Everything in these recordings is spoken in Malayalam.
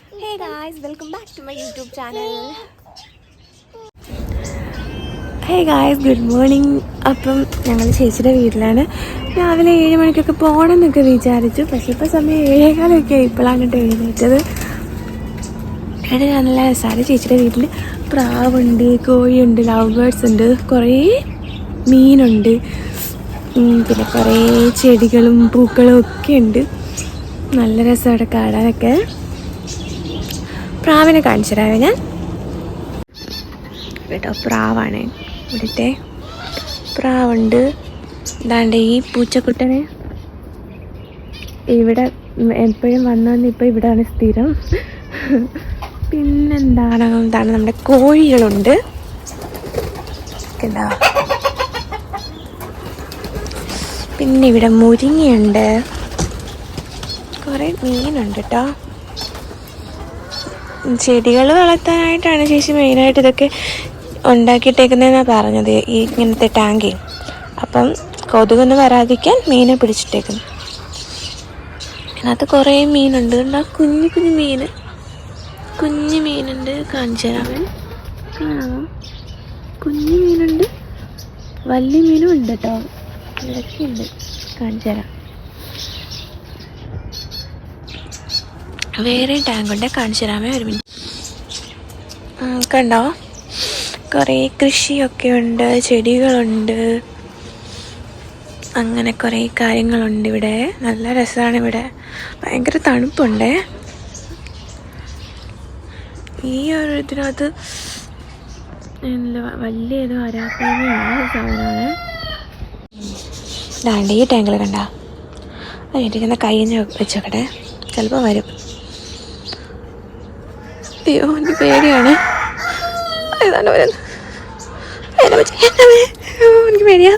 Hey guys, welcome back to my YouTube channel. Hey guys, good morning. അപ്പം ഞങ്ങൾ ചേച്ചിയുടെ വീട്ടിലാണ്. രാവിലെ 7 മണിക്കൊക്കെ പോകണം എന്നൊക്കെ വിചാരിച്ചു. പക്ഷേ ഇപ്പോൾ സമയം 7:15 ഇപ്പോഴാണ് എഴുന്നേറ്റത്. ഇവിടെ നല്ല രസമാണ്. ചേച്ചിയുടെ വീട്ടിൽ പ്രാവുണ്ട്, കോഴിയുണ്ട്, ലവ് ബേർഡ്സ് ഉണ്ട്, കുറേ മീനുണ്ട്, പിന്നെ കുറേ ചെടികളും പൂക്കളും ഒക്കെ ഉണ്ട്. നല്ല രസമാണ് കാണാനൊക്കെ. പ്രാവിനെ കാണിച്ചു തരാമേ ഞാൻ കേട്ടോ. പ്രാവാണ് ഇവിടുത്തെ പ്രാവുണ്ട്. ഇതാണ്ട് ഈ പൂച്ചക്കുട്ടനെ ഇവിടെ എപ്പോഴും വന്നു ഇപ്പോൾ ഇവിടെയാണ് സ്ഥിരം. പിന്നെന്താണ് നമ്മുടെ കോഴികളുണ്ട് കേട്ടോ. പിന്നെ ഇവിടെ മുരിങ്ങയുണ്ട്, കുറേ മീനുണ്ട് കേട്ടോ. ചെടികൾ വളർത്താനായിട്ടാണ് ചേച്ചി മെയിനായിട്ട് ഇതൊക്കെ ഉണ്ടാക്കിയിട്ടേക്കുന്നതെന്നാണ് പറഞ്ഞത്, ഈ ഇങ്ങനത്തെ ടാങ്കിൽ. അപ്പം കൊതുകൊന്നും വരാതിരിക്കാൻ മീനെ പിടിച്ചിട്ടേക്കുന്നു. അതിനകത്ത് കുറേ മീനുണ്ട് കണ്ടോ, കുഞ്ഞു കുഞ്ഞു മീനുണ്ട്. കാണിച്ചു തരാമേ, കാണാമോ? കുഞ്ഞു മീനുണ്ട്, വലിയ മീനും ഉണ്ട് കേട്ടോ, ഇതൊക്കെയുണ്ട്. കാണിച്ചു തരാം. വേറെ ടാങ്കുണ്ട്, കാണിച്ചു തരാമേ, ഒരു മിനിറ്റ്. കണ്ടോ, കുറേ കൃഷിയൊക്കെ ഉണ്ട്, ചെടികളുണ്ട്, അങ്ങനെ കുറേ കാര്യങ്ങളുണ്ട് ഇവിടെ. നല്ല രസമാണ് ഇവിടെ, ഭയങ്കര തണുപ്പുണ്ട്. ഈ ഒരു ഇതിനകത്ത് വലിയ ഏതോ അരാപ്പാണ് സാധനമാണ്. ദാണ്ട് ഈ ടാങ്കിൽ കണ്ട, അതിരിക്കുന്ന കയ്യിൽ വെച്ചോക്കട്ടെ, ചിലപ്പോൾ വരും. അയ്യോ, എനിക്ക് പേടിയാണ്. ഏതാണ്ട് വരുന്നു, എനിക്ക് പേടിയാ.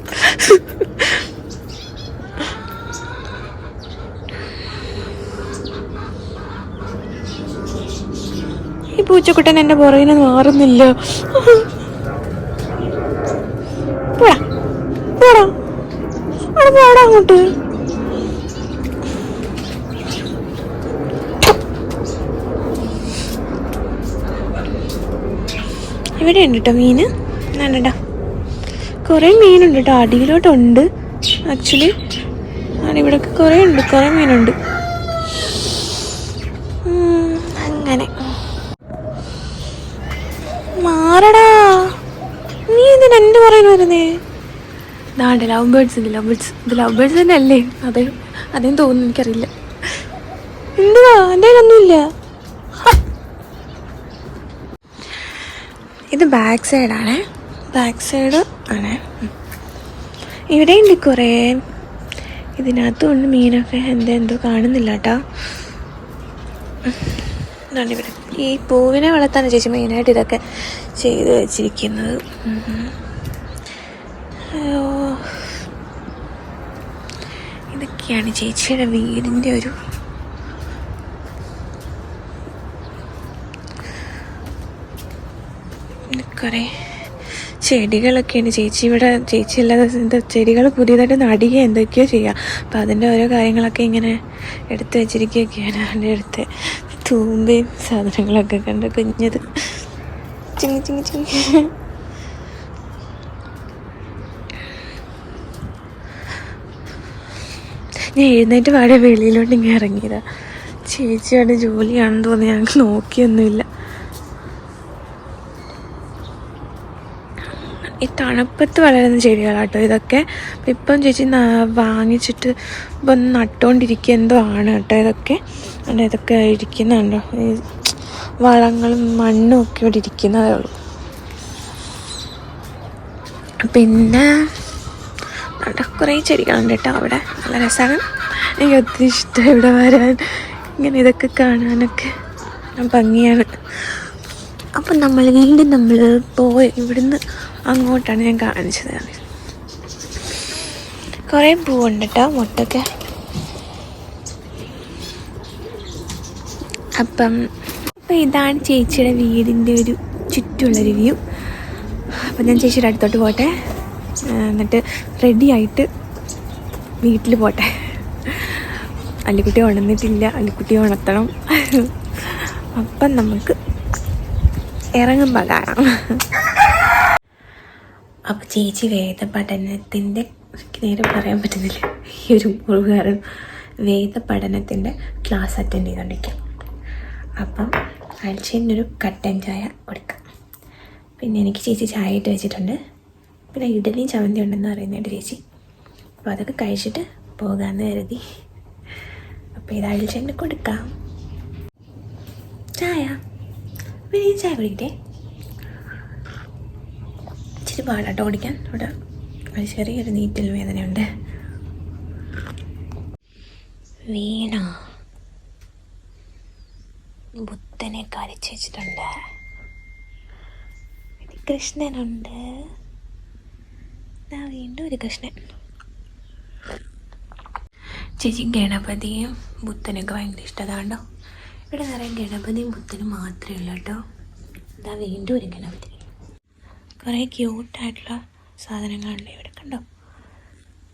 ഈ പൂച്ചക്കുട്ടൻ എൻ്റെ പുറകിന് മാറുന്നില്ല. പോടാ പോടാ പോടാ അങ്ങോട്ട്. ഇവിടെ ഉണ്ട് കേട്ടോ മീൻ. ഞാനടാ കുറേ മീനുണ്ട് കേട്ടോ, അടിയിലോട്ടുണ്ട് ആക്ച്വലി. ഇവിടെയൊക്കെ കുറേ ഉണ്ട്, കുറേ മീനുണ്ട്. അങ്ങനെ മാറടാ, നീ എന്തിനാ എൻ്റെ പറയുന്നു വരുന്നേ? ദാണ്ട് ലവ് ബേർഡ്സ് ഉണ്ട്, ലവ് ബേർഡ്സ്. ഇത് ലവ് ബേർഡ്സ് തന്നെ അല്ലേ? അതേം തോന്നുന്നു, എനിക്കറിയില്ല. എന്തുവാ, എൻ്റെ കയ്യിലൊന്നുമില്ല. ഇത് ബാക്ക് സൈഡാണേ, ബാക്ക് സൈഡ് ആണ്. ഇവിടെയുണ്ട് കുറേ, ഇതിനകത്തും ഉണ്ട് മീനൊക്കെ. എന്തോ കാണുന്നില്ല കേട്ടോ. ഇതാണ് ഇവിടെ. ഈ പൂവിനെ വളർത്താനാണ് ചേച്ചി മെയിനായിട്ട് ഇതൊക്കെ ചെയ്ത് വെച്ചിരിക്കുന്നത്. അയ്യോ, ഇതൊക്കെയാണ് ചേച്ചിയുടെ വീടിൻ്റെ ഒരു കുറേ ചെടികളൊക്കെയാണ്. ചേച്ചി അല്ലാതെ എന്താ ചെടികൾ പുതിയതായിട്ട് നടുക എന്തൊക്കെയോ ചെയ്യുക. അപ്പം അതിൻ്റെ ഓരോ കാര്യങ്ങളൊക്കെ ഇങ്ങനെ എടുത്ത് വെച്ചിരിക്കുകയൊക്കെയാണ്. അതിൻ്റെ അടുത്ത് തൂമ്പയും സാധനങ്ങളൊക്കെ കണ്ട് കുഞ്ഞത് ചിങ്ങി. ഞാൻ എഴുന്നേറ്റ് പാടെ വെളിയിലോട്ട് ഇങ്ങനെ ഇറങ്ങിയതാ. ചേച്ചിയുടെ ജോലിയാണെന്ന് തോന്നി, ഞങ്ങൾക്ക് നോക്കിയൊന്നുമില്ല. ഈ തണുപ്പത്ത് വളരുന്ന ചെടികളാട്ടോ ഇതൊക്കെ. ഇപ്പം ചേച്ചി വാങ്ങിച്ചിട്ട് ഇപ്പം നട്ടുകൊണ്ടിരിക്കുക എന്തോ ആണ് കേട്ടോ ഇതൊക്കെ. ഇതൊക്കെ ഇരിക്കുന്നുണ്ടോ, ഈ വളങ്ങളും മണ്ണും ഒക്കെ ഇവിടെ ഇരിക്കുന്നതേ ഉള്ളൂ. പിന്നെ കുറേ ചെടികളുണ്ട് കേട്ടോ അവിടെ. നല്ല രസമാണ്, എനിക്ക് ഒത്തിരി ഇഷ്ടമാണ് ഇവിടെ വരാൻ. ഇങ്ങനെ ഇതൊക്കെ കാണാനൊക്കെ ഭംഗിയാണ്. അപ്പം നമ്മൾ പോയി ഇവിടുന്ന് അങ്ങോട്ടാണ് ഞാൻ കാണിച്ചത്. കുറേ പൂവുണ്ട് കേട്ടോ, മുട്ടൊക്കെ. അപ്പം ഇതാണ് ചേച്ചിയുടെ വീടിൻ്റെ ഒരു ചുറ്റുമുള്ളൊരു വ്യൂ. അപ്പം ഞാൻ ചേച്ചിയുടെ അടുത്തോട്ട് പോട്ടെ, എന്നിട്ട് റെഡി ആയിട്ട് വീട്ടിൽ പോട്ടെ. അല്ലിക്കുട്ടി ഉണർന്നിട്ടില്ല, അല്ലിക്കുട്ടി ഉണർത്തണം. അപ്പം നമുക്ക് ഇറങ്ങുമ്പോൾ കാണാം. അപ്പോൾ ചേച്ചി വേദപഠനത്തിൻ്റെ, നേരെ പറയാൻ പറ്റുന്നില്ല ഈ ഒരു മുഴുകാരൻ, വേദപഠനത്തിൻ്റെ ക്ലാസ് അറ്റൻഡ് ചെയ്തുകൊണ്ടിരിക്കാം. അപ്പം അൽച്ചേനൊരു കട്ടൻ ചായ കൊടുക്കാം. പിന്നെ എനിക്ക് ചേച്ചി ചായ ഇട്ട് വെച്ചിട്ടുണ്ട്. പിന്നെ ഇഡലിയും ചമ്മന്തി ഉണ്ടെന്ന് പറയുന്നുണ്ട് ചേച്ചി. അപ്പോൾ അതൊക്കെ കഴിച്ചിട്ട് പോകാമെന്ന് കരുതി. അപ്പോൾ ഇത് അൽച്ചേന് കൊടുക്കാം ചായ. പിന്നെ ചായ കുടിക്കട്ടെ. ഇച്ചിരി പാടാട്ടോ ഓടിക്കാൻ. ഇവിടെ ഒരു ചെറിയൊരു നീറ്റൽ വേദനയുണ്ട്. വീണ ബുദ്ധനെ കരിച്ച് വെച്ചിട്ടുണ്ട്. കൃഷ്ണനുണ്ട്. വീണ്ടും ഒരു കൃഷ്ണൻ. ചേച്ചി ഗണപതിയും ബുദ്ധനൊക്കെ ഭയങ്കര ഇഷ്ടതാണ്ടോ. ഇവിടെ നിറയെ ഗണപതിയും ബുദ്ധനും മാത്രമേ ഉള്ളൂ കേട്ടോ. ഇതാ വീണ്ടും ഒരു ഗണപതി. കുറേ ക്യൂട്ടായിട്ടുള്ള സാധനങ്ങളുണ്ട് ഇവിടെ, കണ്ടോ.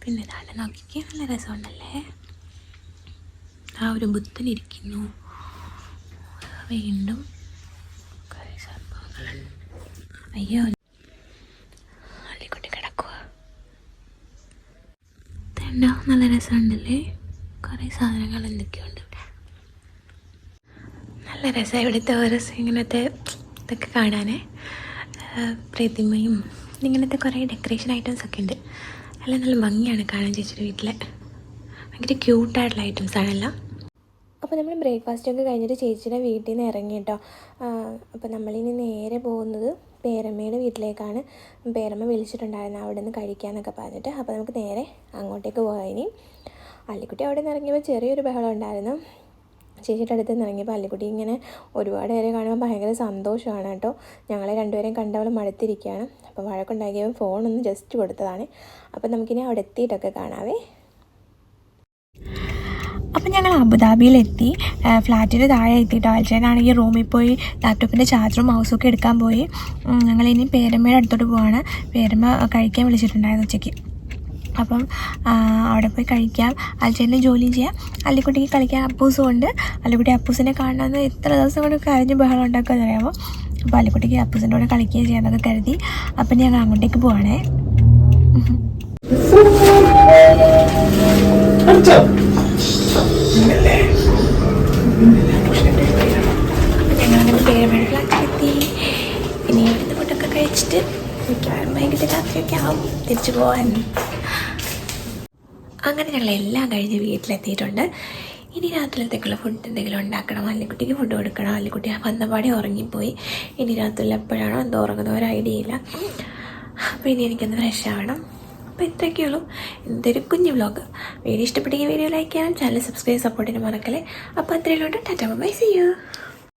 പിന്നെ ഇതാണ് നോക്കിക്ക്, നല്ല രസമുണ്ടല്ലേ. ആ ഒരു ബുദ്ധനിരിക്കുന്നു. വീണ്ടും കുറേ സംഭവങ്ങളുണ്ട്. അയ്യോ, അള്ളിക്കുട്ടി കിടക്കുക. കണ്ടോ, നല്ല രസമുണ്ടല്ലേ. കുറേ സാധനങ്ങൾ എന്തൊക്കെയുണ്ട് ഇവിടെ. നല്ല രസമാണ് ഇവിടുത്തെ ഓരോ ഇങ്ങനത്തെ ഇതൊക്കെ കാണാനേ. പ്രതിമയും ഇങ്ങനത്തെ കുറേ ഡെക്കറേഷൻ ഐറ്റംസ് ഒക്കെ ഉണ്ട്. എല്ലാം നല്ല ഭംഗിയാണ് കാണാൻ ചേച്ചിയുടെ വീട്ടിൽ. ഭയങ്കര ക്യൂട്ടായിട്ടുള്ള ഐറ്റംസ് ആണെല്ലാം. അപ്പോൾ നമ്മൾ ബ്രേക്ക്ഫാസ്റ്റൊക്കെ കഴിഞ്ഞിട്ട് ചേച്ചിയുടെ വീട്ടിൽ നിന്ന് ഇറങ്ങി കേട്ടോ. അപ്പോൾ നമ്മളിനി നേരെ പോകുന്നത് പേരമ്മയുടെ വീട്ടിലേക്കാണ്. പേരമ്മ വിളിച്ചിട്ടുണ്ടായിരുന്നു അവിടെ നിന്ന് കഴിക്കാമെന്നൊക്കെ പറഞ്ഞിട്ട്. അപ്പോൾ നമുക്ക് നേരെ അങ്ങോട്ടേക്ക് പോകാം. ഇനി അള്ളിക്കുട്ടി അവിടെ നിന്ന് ഇറങ്ങിയപ്പോൾ ചെറിയൊരു ബഹളം ഉണ്ടായിരുന്നു. ചേച്ചിയുടെ അടുത്ത് നിന്ന് ഇറങ്ങിയപ്പോൾ അള്ളിക്കുട്ടി ഇങ്ങനെ ഒരുപാട് പേരെ കാണുമ്പോൾ ഭയങ്കര സന്തോഷമാണ് കേട്ടോ. ഞങ്ങളെ രണ്ടുപേരെയും കണ്ടവൾ മടുത്തിരിക്കുകയാണ്. അപ്പോൾ വഴക്കുണ്ടാക്കിയപ്പോൾ ഫോണൊന്ന് ജസ്റ്റ് കൊടുത്തതാണ്. അപ്പോൾ നമുക്കിനി അവിടെ എത്തിയിട്ടൊക്കെ കാണാവേ. അപ്പം ഞങ്ങൾ അബുദാബിയിലെത്തി. ഫ്ലാറ്റിന് താഴെ എത്തിയിട്ടോ. അൽച്ചേനാണെങ്കിൽ റൂമിൽ പോയി ലാപ്ടോപ്പിൻ്റെ ചാർജറും മൗസും ഒക്കെ എടുക്കാൻ പോയി. ഞങ്ങളിനി പേരമ്മയുടെ അടുത്തോട്ട് പോവാണ്. പേരമ്മ കഴിക്കാൻ വിളിച്ചിട്ടുണ്ടായിരുന്നു ഉച്ചയ്ക്ക്. അപ്പം അവിടെ പോയി കഴിക്കാം. അൽച്ചേനെ ജോലി ചെയ്യാം. അല്ലിക്കുട്ടിക്ക് കളിക്കാൻ അപ്പൂസും ഉണ്ട്. അല്ലിക്കുട്ടി അപ്പൂസിനെ കാണണമെന്ന് എത്ര ദിവസം കൊണ്ട് കരഞ്ഞ് ബഹളം ഉണ്ടാക്കുമെന്ന് അറിയാമോ. അപ്പോൾ അല്ലിക്കുട്ടിക്ക് അപ്പൂസിൻ്റെ കൂടെ കളിക്കുകയും ചെയ്യാമെന്നൊക്കെ കരുതി. അപ്പം ഞങ്ങൾ അങ്ങോട്ടേക്ക് പോവാണേ. ഞങ്ങളങ്ങനെ പേരമ്മയുടെ ഫ്ലാറ്റിലെത്തി. ഇനി ഇവിടുത്തെ ഫുഡൊക്കെ കഴിച്ചിട്ട് മിക്കവാറും വൈകിട്ട് രാത്രിയൊക്കെ ആവും തിരിച്ചു പോകാൻ. അങ്ങനെ ഞങ്ങളെല്ലാം കഴിഞ്ഞ് വീട്ടിലെത്തിയിട്ടുണ്ട്. ഇനി രാത്രിയിലത്തേക്കുള്ള ഫുഡ് എന്തെങ്കിലും ഉണ്ടാക്കണം. അല്ലിക്കുട്ടിക്ക് ഫുഡ് കൊടുക്കണം. അല്ലിക്കുട്ടി വന്നപാടെ ഉറങ്ങിപ്പോയി. ഇനി രാത്രിയിൽ എപ്പോഴാണോ എന്തോ ഉറങ്ങുന്ന ഒരു ഐഡിയ ഇല്ല. അപ്പോൾ ഇനി എനിക്കൊന്ന് ഫ്രഷ് ആവണം. അപ്പോൾ ഇത്രയൊക്കെയുള്ളൂ എന്തൊരു കുഞ്ഞു വ്ലോഗ്. വീഡിയോ ഇഷ്ടപ്പെട്ടെങ്കിൽ വീഡിയോ ലൈക്ക് ചെയ്യാനും ചാനൽ സബ്സ്ക്രൈബ് സപ്പോർട്ടിന് മറക്കല്ലേ. അപ്പോൾ അത്രയും ടാറ്റാ ബൈ, സീ യു.